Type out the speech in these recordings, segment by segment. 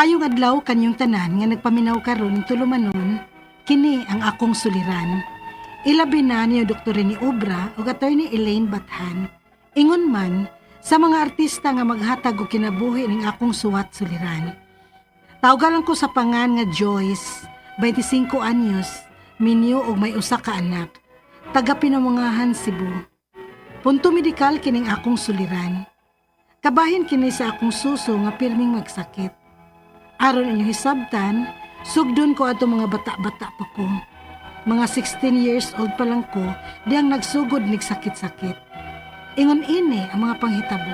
Maayong adlaw kanyong tanan nga nagpaminaw karon tulumanon, kini ang akong suliran. Ilabi na niyo Dr. ni Obra o Attorney Elaine Bathan. Ingon man sa mga artista nga maghatag og kinabuhi ning akong suwat suliran. Tawgalan ko sa pangan nga Joyce, 25 anyos, minyo og may usa ka anak. Taga Pinamungahan, Cebu. Punto medikal kining akong suliran. Kabahin kini sa akong suso nga pirming magsakit. Aron inyo hisabtan, sugdon ko ato mga bata-bata pa ko. Mga 16 years old pa lang ko, diyang nagsugod nig sakit-sakit. Ingon ini ang mga panghitabo.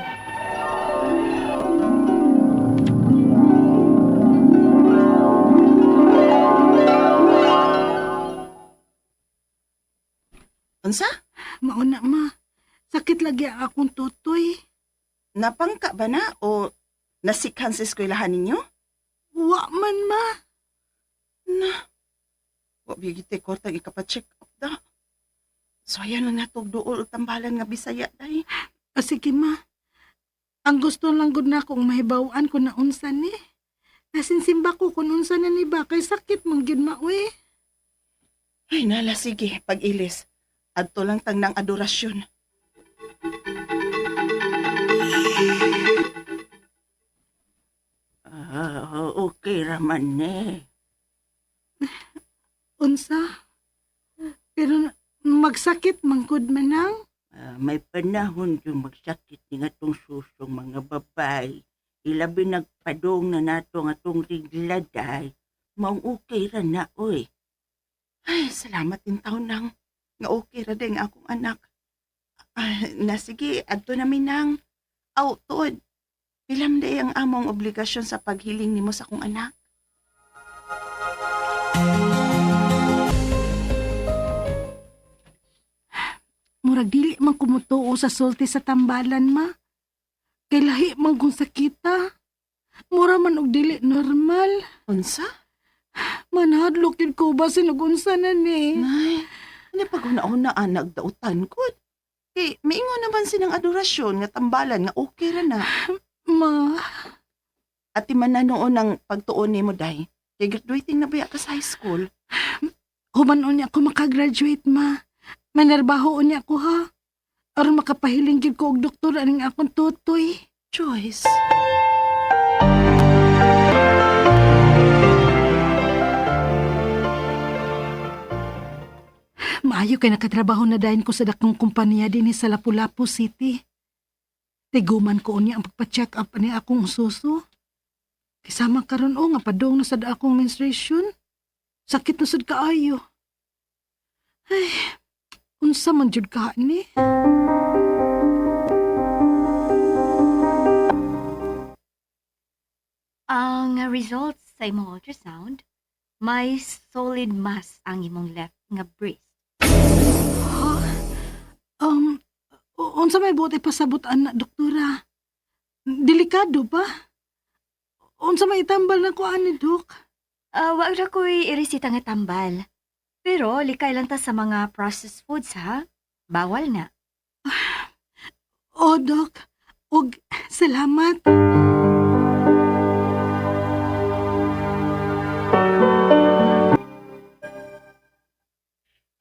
Unsa? Mauna ma, sakit lagi ang akong tutoy. Napangka ba na o nasikhan sa eskwelahan ninyo? Wa man ma. Na, wa bigiti ko tag ikapacheck up da. So ayan lang natog duol og tambalan nga Bisaya day. Sige ma, ang gusto lang gud na kong mahibawan ko na unsa ni. Nasinsimba ko kung unsa na ni ba, kay sakit mong gyud ma uy. Ay nala sige, pag-ilis. Adto lang tang nang adorasyon. Okay raman ne. Unsa? Pero magsakit mangkod manang. May panahon yung magsakit ni nga tong susong mga babay. Ilabi nagpadong na nato nga tong rigla day. Maong okay ra na oy. Ay, salamat din taon nang. Nga okay ra din akong anak. Na sige, adto namin nang. Aw, tuod. Pilam day ang among obligasyon sa paghiling nimo sa akong anak. Murag dili man kumutuo sa sulti sa tambalan ma. Kay lahi man kung sakita. Mura man og dili normal. Unsa? Manhadlok yun ko ba sinugunsa na ni. Nay, ano pag una-una nagdautan ko? Maingon naman sinang adorasyon nga tambalan nga okay ra na. Ma, At man na noon ang pagtuon ni mo, day. Kay graduating na ba ka sa high school? humanon niya ako makagraduate ma. Manerbaho niya ako ha. Aron makapahiling gyud ko og doktor aning akong tutoy. Joyce. Maayo kay nakatrabaho na dayon ko sa dakong kumpanya dinhi sa Lapu-Lapu City. Tiguman ko unya ang pagpa-check up ani akong suso. Kasama karon o nga padong na sad akong menstruation. Sakit na sad kaayo. Ay, unsa man jud ka ni? Ang results sa imong ultrasound, may solid mass ang imong left nga breast. Ha? Unsa may buti pasabot ana, doktora? Delikado ba? Unsa may itambal na ko ani, dok? Wag ra ko'y iresita nga tambal. Pero likay lang ta sa mga processed foods ha. Bawal na. O, dok. Og, salamat.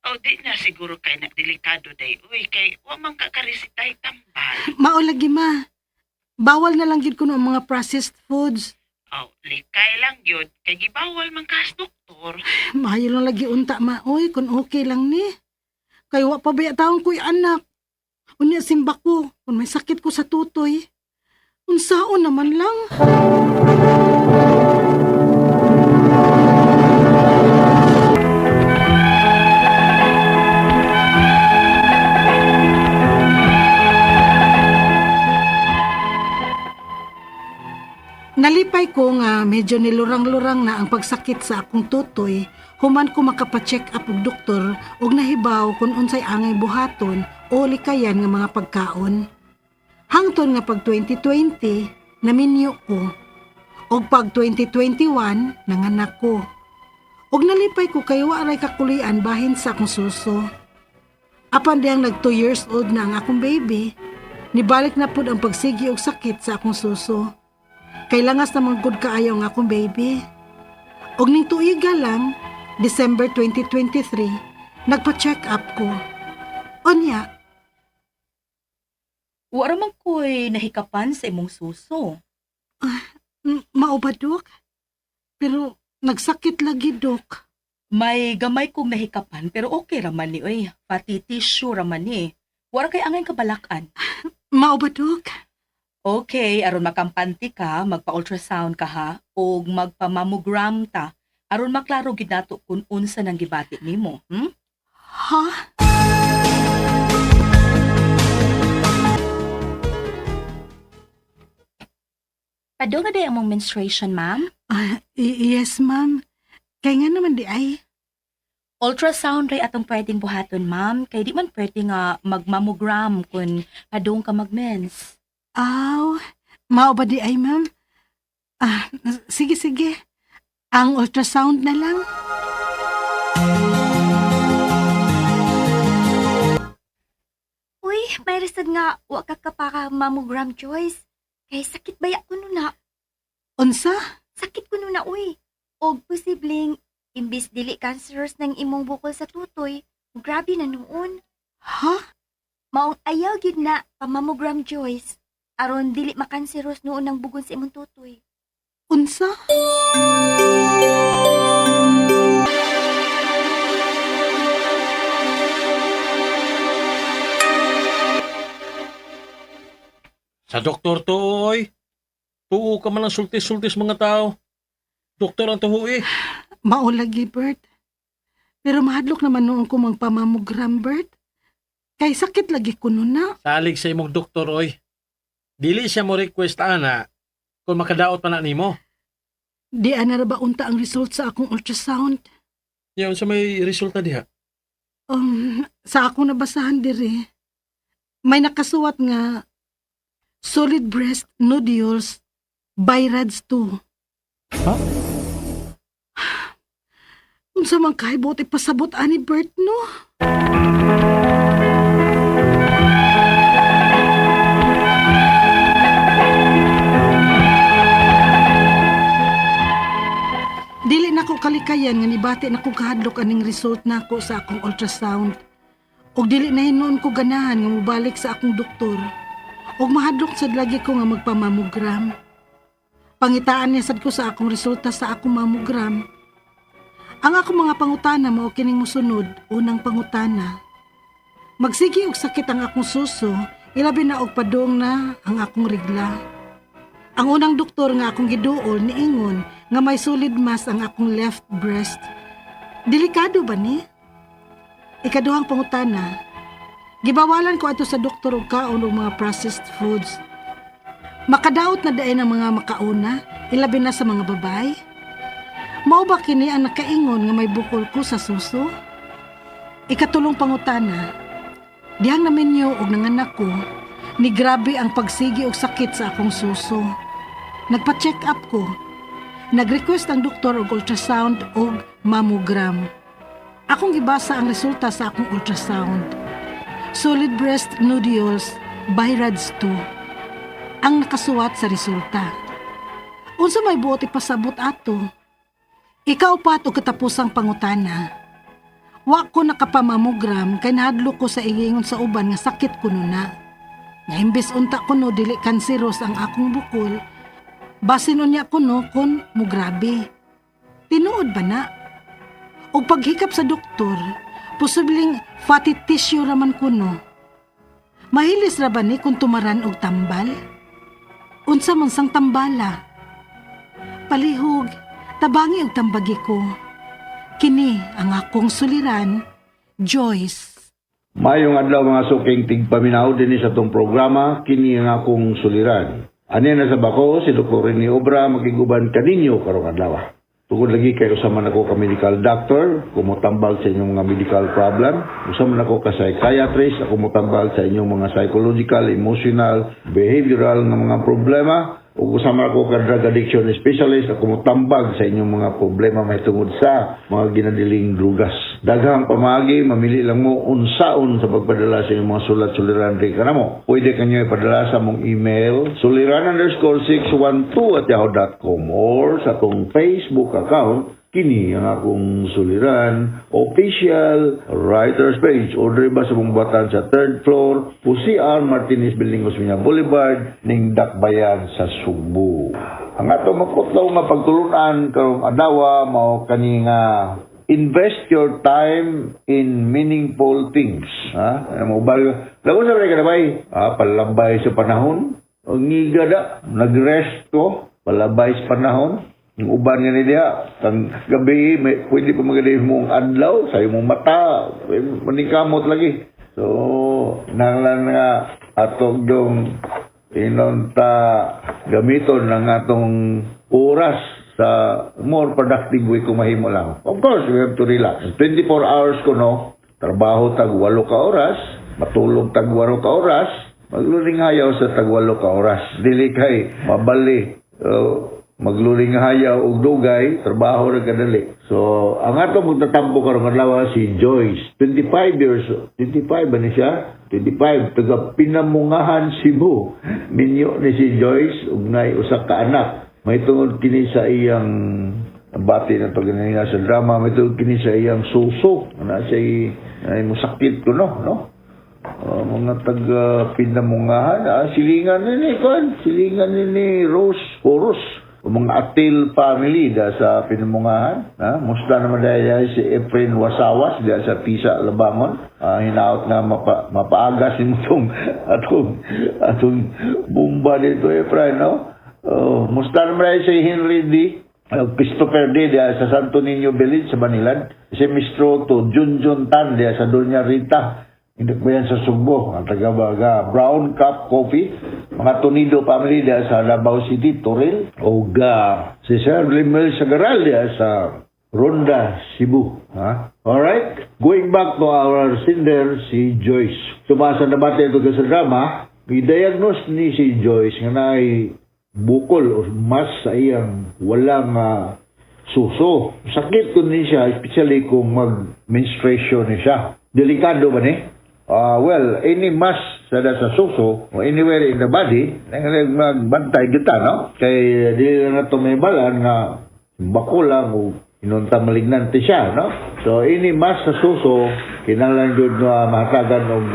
Oh, di na siguro kay na delikado day. Uy, kay wa man ka karesitay tambal. Maulagi ma. Bawal na lang gid ko ng mga processed foods. Oh, likay lang yun. Kay gibawal man ka sa doktor. Maayo lang lagi unta ma. Oy, kung okay lang ni. Kay wa pa baya taong ko'y anak. Unya simba ko, kung may sakit ko sa tutoy. Unsaon naman lang. Nalipay ko nga medyo nilurang-lurang na ang pagsakit sa akong tutoy, human ko makapacheck up og doktor og nahibaw kung unsay angay buhaton o likayan nga mga pagkaon. Hangtod nga pag 2020, naminyo ko. Og pag 2021, nanganak ko. Og nalipay ko kay wa ray kakulian bahin sa akong suso. Apan diyang nag 2 years old na ang akong baby, nibalik na pud ang pagsigi og sakit sa akong suso. Kailangas na mga good kaayo nga akong baby. Og ning tuiga lang, December 2023, nagpa-check up ko. Unya, Wara man ko'y nahikapan sa imong suso. mao ba, Dok? Pero nagsakit lagi, Dok. May gamay kong nahikapan pero okay raman ni oy. Pati tissue raman ni. Wara kay angay kabalakan. Mao ba, Dok? Okay, aron makampanti ka, magpa-ultrasound ka ha, o magpa-mammogram ta, aron maklaro gid nato kung unsa nang gibati nimo. Ha? Padong na day among menstruation, ma'am. Yes, ma'am. Kaya nga naman di ay. Ultrasound ray atong pwedeng buhaton, ma'am. Kay di man pwede nga mag-mammogram kung padong ka mag-mens. Aw, mao ba di ay, ma'am? Sige. Ang ultrasound na lang. Uy, may resad nga wa ka kapaka mammogram, Joyce. Kay sakit baya ko na. Unsa? Sakit ko na, uy. Og posibleng imbis dili cancerous ng imong bukol sa tutoy, grabe na noon. Ha? Maong ayaw gid na pamammogram, Joyce. Aron dili makanseros noon ang bugon sa imong tutoy. Unsa? Sa doktor to, oy. Tuo ka man ang sultis-sultis mga tao. Doktor ang tuho eh. Mao lagi, Bert. Pero mahadlok naman noon ko magpamamogram, Bert. Kay sakit lagi ko nun na. Salig sa imong doktor, oy. Dili siya mo request, ana, kung makadaot pa na nimo. Di ana ra ba unta ang result sa akong ultrasound? Yan sa may resulta diha. Sa akong nabasahan diri, may nakasuwat nga solid breast nodules BI-RADS 2. Ha? Unsa man kay buti pasabot ani Bert, no? Dili na ko kalikayan nga nibati na ko kahadlok aning result nako sa akong ultrasound. Og dili na hinuon ko ganahan nga mobalik sa akong doktor. Og mahadlok sad lagi ko nga magpamamogram. Pangitaan niya sad ko sa akong resulta sa akong mammogram. Ang akong mga pangutana mao kining mosunod. Unang pangutana. Magsigi og sakit ang akong suso, ilabi na og padong na ang akong regla. Ang unang doktor nga akong giduol niingon nga may solid mass ang akong left breast. Delikado ba ni? Ikaduhang pangutana. Gibawalan ko ato sa doktor og kaon og mga processed foods. Makadaot na daay ng mga makauna, ilabi na sa mga babae. Mao ba kini ang nakaingon nga may bukol ko sa suso? Ikatulong pangutana. Dihang naminyo og nanganak ko, ni grabe ang pagsigi og sakit sa akong suso. Nagpa-check up ko. Nag-request ang doktor og ultrasound og mammogram. Akong gibasa ang resulta sa akong ultrasound. Solid breast nodules BI-RADS 2 ang nakasuwat sa resulta. Unsa may buot ipasabot ato? Ikaw pat og katapusang pangutana. Wa ko nakapamamogram kay nahadlok ko sa iingon sa uban nga sakit kuno na. Nga imbes unta kuno dili kanseros ang akong bukol, basin unya kuno kun mugrabe. Tinuod ba na? Og paghikap sa doktor, posibleng fatty tissue raman kuno. Mahilis ra ba ni kung tumaran og tambal? Unsa man sang tambala? Palihog, tabangi og tambagi ko. Kini ang akong suliran, Joyce. Mayong adlaw mga suking tigpaminaw din sa tong programa, kini ang akong suliran. Ani na sa bako, si Dr. Rene Obra magiguban kaninyo karong adlaw. Tungod lagi kayo sa man ako ka medical doctor, kumutambal sa inyong mga medical problem. Usama man ako ka psychiatrist, ako mutambal sa inyong mga psychological, emotional, behavioral na mga problema. ug usama ako ka drug addiction specialist ako motambag sa inyong mga problema may tungod sa mga ginadiling drugas. Daghang pamagi, mamili lang mo unsaon sa pagpadala sa inyong mga sulat-suliran di kanamo. Pwede kanyo ipadala sa mong email suliran_612@yahoo.com or sa atong Facebook account kini ang akong suliran official writers page. Order ba sa mong batan sa 3rd floor UCR Martinez Building Osmeña Boulevard ning Dakbayan sa Subo. Ang ato makutlaw nga pagtulunan karong adlaw mao kani nga invest your time in meaningful things. Mo ba lago sa ka na bay? Palambay sa panahon. Ang ngigada nag-rest ko palabay sa panahon. Yung uban nga niya, kang gabi, pwede pa magaling mong adlaw, sa mong mata, manikamot lagi. So, nanglan nga atong yung inonta gamiton ng atong oras sa more productive way kung mahimo lang. Of course, we have to relax. 24 hours ko, no? Trabaho tag 8 ka oras, matulog tag 8 ka oras, magluling hayaw sa tag 8 ka oras. Dili kay mabali. Magluling hayaw og dugay, trabaho ra kadali. So, ang ato magtatampo karong adlaw si Joyce, 25 ba ni siya? 25 taga Pinamungahan, Cebu. Minyo ni si Joyce ug nay usa ka anak. May tungod kini sa iyang bati na pagganina sa drama, may tungod kini sa iyang suso. Ana siya ay musakit ko no? Mga taga Pinamungahan, silingan ni Rose Horus. Mga Atil family da sa Pinamungahan. Musta naman dahil si Efren Wasawas da sa Pisa, Labangon. Hinaot na mapaagas yung atong bomba dito, Efren, no? Musta naman dahil si Henry D. Christopher D. da sa Santo Niño Village sa Banilan. Si Mistro to Junjun Tan da sa Doña Rita. Hindi ba yan sa Sugbo, ang taga-baga, Brown Cup Coffee, mga Tonido family diya sa Davao City, Toril, o si Sir Limel Sagaral diya sa Ronda, Cebu. Alright, going back to our sender, si Joyce. Tumasa na ba ito sa drama, i-diagnose ni si Joyce nga naay bukol o mas sa iyang walang suso. Sakit ko ni siya, especially kung mag-menstruation ni siya. Delikado ba ni? Well, any mass sa suso or anywhere in the body, magbantay kita, no? Kay di na ito may balan nga bako lang o inunta malignante siya, no? So, any mass sa suso, kinahanglan yun mahatagan o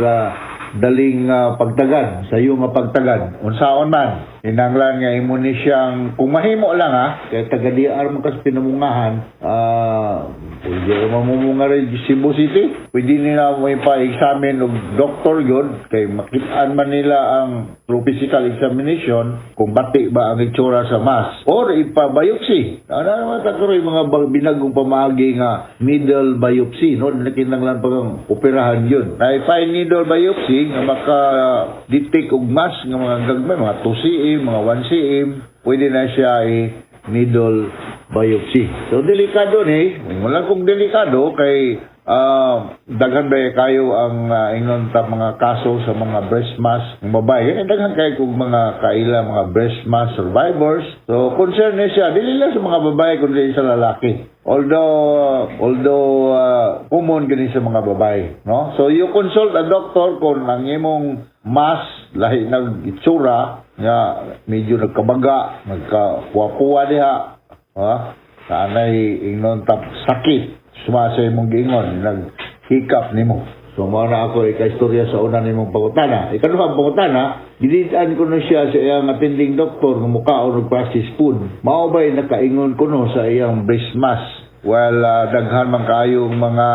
daling pagtagad, sa iyo mapagtagad. Unsaon man, kinahanglan nga imo ni siyang, kung mahimo lang kay taga-DR mo kas Pinamungahan, pwede mamumunga rin Cebu City, pwede nila mo ipa-examine ng doktor yun, kay makitaan man nila ang through physical examination, kung bati ba ang itsura sa mass, or ipa-biopsy. Ano naman takuro yung mga binagong pamagi nga needle biopsy, no? Kinahanglan pang operahan yun. Na-find needle biopsy, nga maka-detect og mass nga mga gagmay, mga 2 cm, mga 1 cm, pwede na siya needle biopsy. So, delikado ni. Wala kong delikado kay daghan ba kayo ang ingon ta mga kaso sa mga breast mass ng babae. Daghan kayo kung mga kaila, mga breast mass survivors. So, concern niya siya, dili lang sa mga babae kundi sa lalaki. Although common gani sa mga babae, no? So you consult a doctor kung ang imong mass lahi nag itsura nga medyo nagkabaga, nagkapuwa diha, sanay ingnon tap sakit sumasa imong giingon naghikap nimo. So mao na ako ika-istorya sa una nimong pangutana. Ikaduhang pangutana, gilitan ko na siya sa iyang attending doctor ng mukaon og practice food. Mao ba'y nakaingon ko no sa iyang breast mass? Well, daghan man kayong mga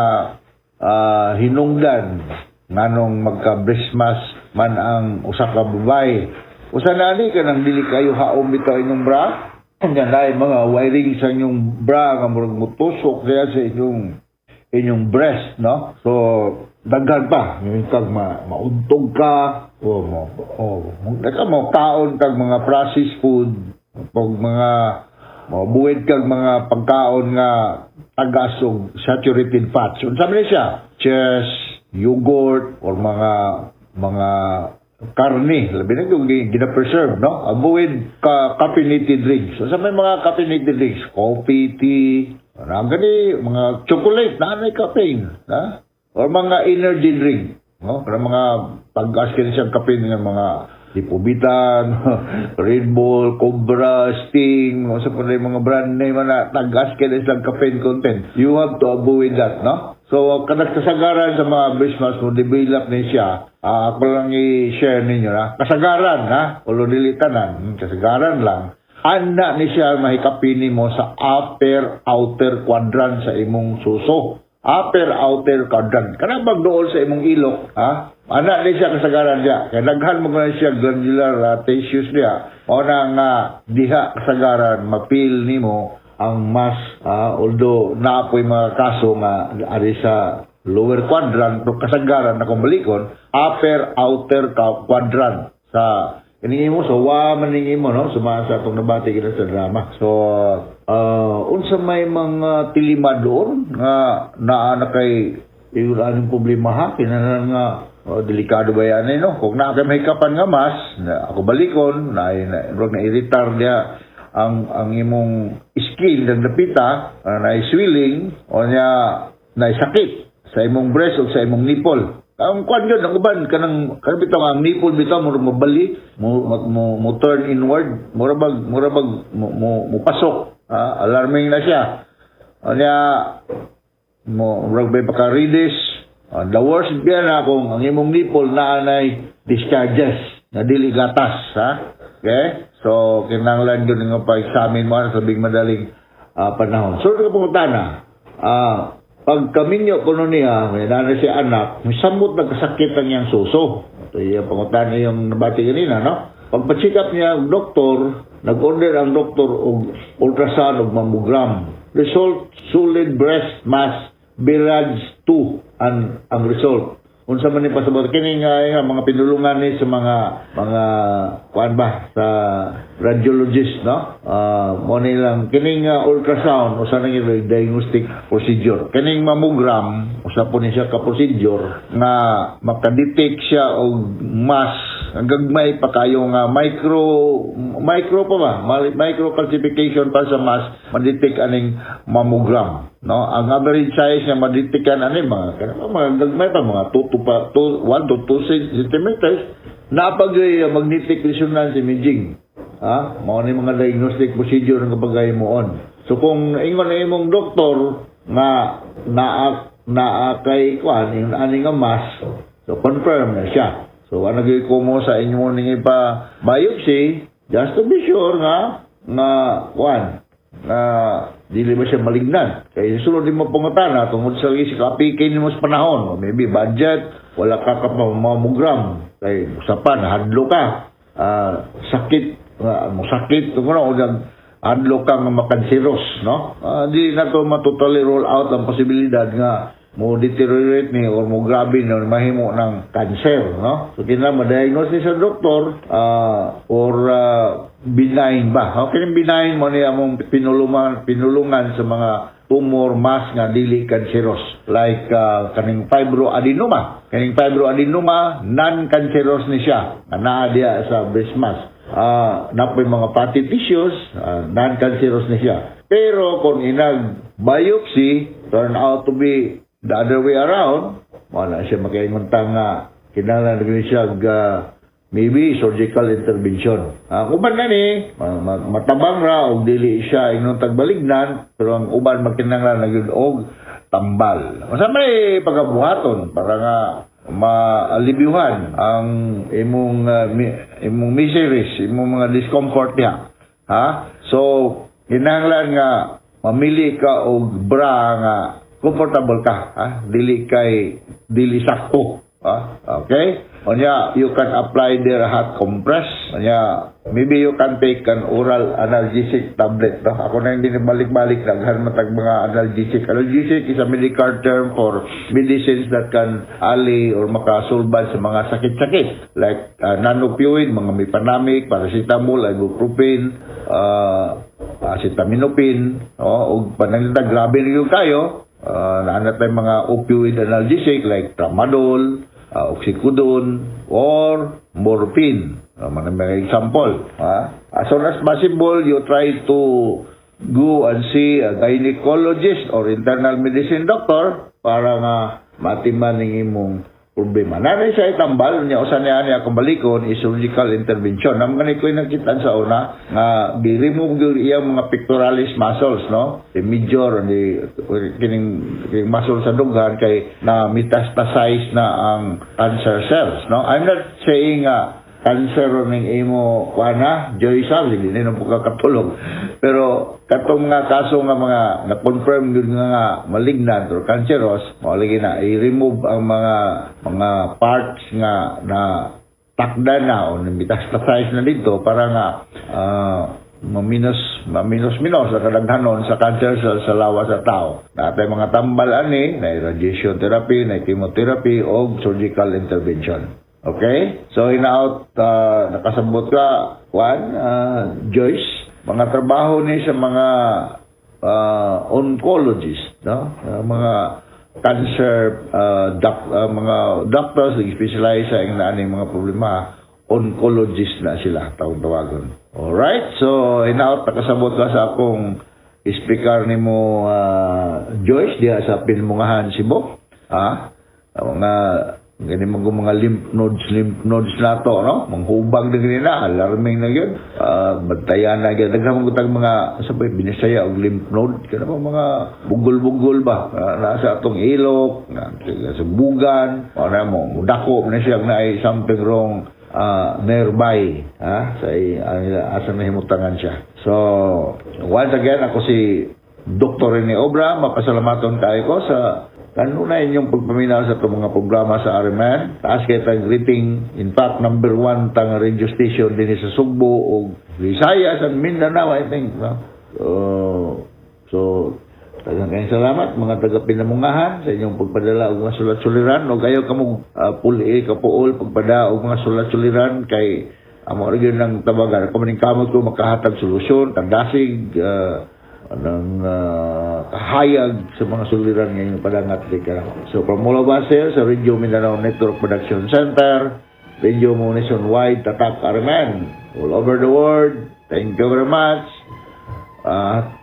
hinungdan nganong magka-breast mass man ang usa ka babae. Usa na ani ka nang dili kayo haom bitaw inyong bra? Nga dahil mga wiring sa inyong bra nga murag mutusok kaya sa inyong breast, no? So, daghan pa. Yung kag mauntog ka, mo kaon kag mga processed food, pag mga mabuwid kag mga pagkaon nga tagas og saturated fats. So, sabi niya siya, cheese, yogurt, or mga karne, labi na yung gina-preserve, no? Avoid caffeinated drinks. So, sa may mga caffeinated drinks, coffee, tea, mga chocolate, na may caffeine, ha? Or mga energy drink, no? Para mga pag-gas ka siyang caffeine ng mga Lipobitan, Red Bull, Cobra, Sting, sa mga brand name na tag-gas ka siyang caffeine content. You have to avoid that, no? So, kasagaran sa mga Christmas mo, develop na siya. Ako lang i-share ninyo, na kasagaran, ha? Ulo dilitanan, kasagaran lang. Anda ni siya mahikapini mo sa upper-outer quadrant sa imong suso. Upper-outer quadrant. Kanabang dool sa imong ilok, ha? Anak ni siya kasagaran niya. Kaya naghan mo na siya glandular tissues niya. O na nga, diha kasagaran, mapil ni mo ang mas, although naapoy mga kaso nga ari sa lower quadrant, pero kasagaran na kumbalikon, upper-outer quadrant sa kaningi mo, so maningi mo, no? Sumasa itong nabati kita sa drama. So, unsa may mga tilimador nga naa kay yung anong problema ha, kinanan nga delikado ba yan, no? Kung naa kay mahikapan nga mas, ako balikon, na-irritar niya ang imong skin ng napita, na swelling, o niya na sakit sa imong breast o sa imong nipple. Ang kwan yun, ang uban, kanang bitaw ang nipple bitaw, mura mabali, mo turn inward, mura mo pasok, alarming na siya. O niya, mura ba paka-redis, the worst biya na kung ang imong nipple na anay discharges, na dili gatas, ha? Okay? So, kinanglan yun nga pa-examine mo sa big madaling panahon. So, ito ka pangutana, pag kaminyo ko nun niya, may nana siya anak, may samot nagkasakit ang iyang suso. Ito yung pangutana yung nabati kanina, no? Pag-check up niya ang doktor, nag-order ang doktor og ultrasound og mammogram. Result, solid breast mass, Birage 2 ang result. Unsa man ni pasabot kini nga mga pinulungan ni sa mga kuan ba sa radiologist, no? Mo nilang kining ultrasound usa na gyud diagnostic procedure. Kining mammogram usa po ni siya ka procedure nga makadetect siya og mass ang gagmay pa kayo nga micro pa ba? Micro calcification pa sa mass ma-detect aning mammogram. No, ang average size nga madetectan ani mga gagmay pa mga 1 to 2 centimeters na pag magnetic resonance imaging. Mao ni mga diagnostic procedure nga bagay mo on. So kung ingon na imong doktor nga naa kay kwan yung ani nga mass, so confirm na siya. So ano gyud ko mo sa inyo ning ipa biopsy just to be sure nga kwan dili ba siya malignan. Kaya sunod din mo pangutana tungod sa kapikin mo sa panahon. Maybe budget, wala ka mammogram. Kaya usapan, hadlo ka. Sakit, tungod hadlo ka nga makanseros, no? Di na to matotally roll out ang posibilidad nga mo deteriorate ni or mo grabe na mahimo ng cancer, no? So kinahanglan ma-diagnose sa doktor or benign ba. Okay, benign mo ni among pinulungan sa mga tumor mass nga dili cancerous like kaning fibroadenoma. Kaning fibroadenoma non-cancerous ni siya. Naa diya sa breast mass. Napoy mga fatty tissues, non-cancerous ni siya. Pero kung inag biopsy turn out to be the other way around, wala siya makaingon nga kinahanglan na siya maybe surgical intervention. Uban na ni matabang ra og dili siya ingon tagbalignan, pero ang uban magkinahanglan na gyud og tambal. Masa may pagabuhaton para nga maalibyuhan ang imong miseries, imong mga discomfort niya. So kinahanglan nga mamili ka og bra nga comfortable ka, dili sakto, okay? Onya, you can apply their hot compress. Onya, maybe you can take an oral analgesic tablet. No? Ako na hindi balik-balik naghan matag mga analgesic. Analgesic is a medical term for medicines that can allay or makasulban sa mga sakit-sakit like non-opioid, mga mipanamic, paracetamol, ibuprofen, acetaminophen, o panangita grabe rin yung kayo. Naanat tayo mga opioid analgesic like tramadol, oxycodone or morphine. Mga example. As soon as possible, you try to go and see a gynecologist or internal medicine doctor para nga matiman ng imong problema. Nanay siya itambal niya, usan niya akong balikon is surgical intervention. Ang ganit ko nakita sa una, nga gi-remove yung iyang mga pectoralis muscles, no? The major, kining muscle sa dugan kay na metastasize na ang cancer cells, no? I'm not saying cancer ng imo kuana Joy sabi hindi na po kakatulog pero katong nga kaso nga mga na-confirm yun nga malignant or cancerous mawalagi na i-remove ang mga parts nga na takda na o metastasize na dito para nga maminos sa kadaghanon sa cancer cells sa lawas sa tao. Natay mga tambal ani na radiation therapy, na chemotherapy o surgical intervention. Okay? So, in-out, nakasabot ka, Joyce, mga trabaho ni sa mga oncologist, no? Mga cancer, mga doctors, specialize sa mga problema, oncologist na sila, tawagon. Alright? So, in-out, nakasabot ka sa akong speaker ni mo, Joyce, diya sa Pinmungahan, Cebu. Mga gani mga lymph nodes na to, no? Manghubag na ganina, alarming na yun. Bantayan na yun. Daghang mga, sabay, binisaya og lymph node. Kaya mga bugol-bugol ba? Nasa atong ilok, sa bugan, mo, dako na siya na ay something wrong nearby. Sa asa na himutangan siya. So, once again, ako si Dr. Rene Obra. Mapasalamaton tayo ko sa kanunay inyong pagpaminaw sa itong mga programa sa RMN. Taas kayo tayong rating. In fact, number 1 tang radio station din sa Sugbo o Visayas and Mindanao, I think. No? So, tagang kayong salamat mga taga-Pinamungahan sa inyong pagpadala o mga sulat-suliran. O kayo kamong kapuol pagpada o mga sulat-suliran kay amo rin ng tabagan. Kung maning kamot ko makahatag solusyon, tandasig, ng kahayag sa mga suliran ngayong padangat di Karamo. So from all of us here sa Radio Mindanao Network Production Center, Radio mo nationwide, tatak RMN, all over the world. Thank you very much.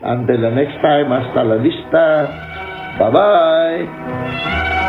Until the next time, hasta la vista. Bye-bye.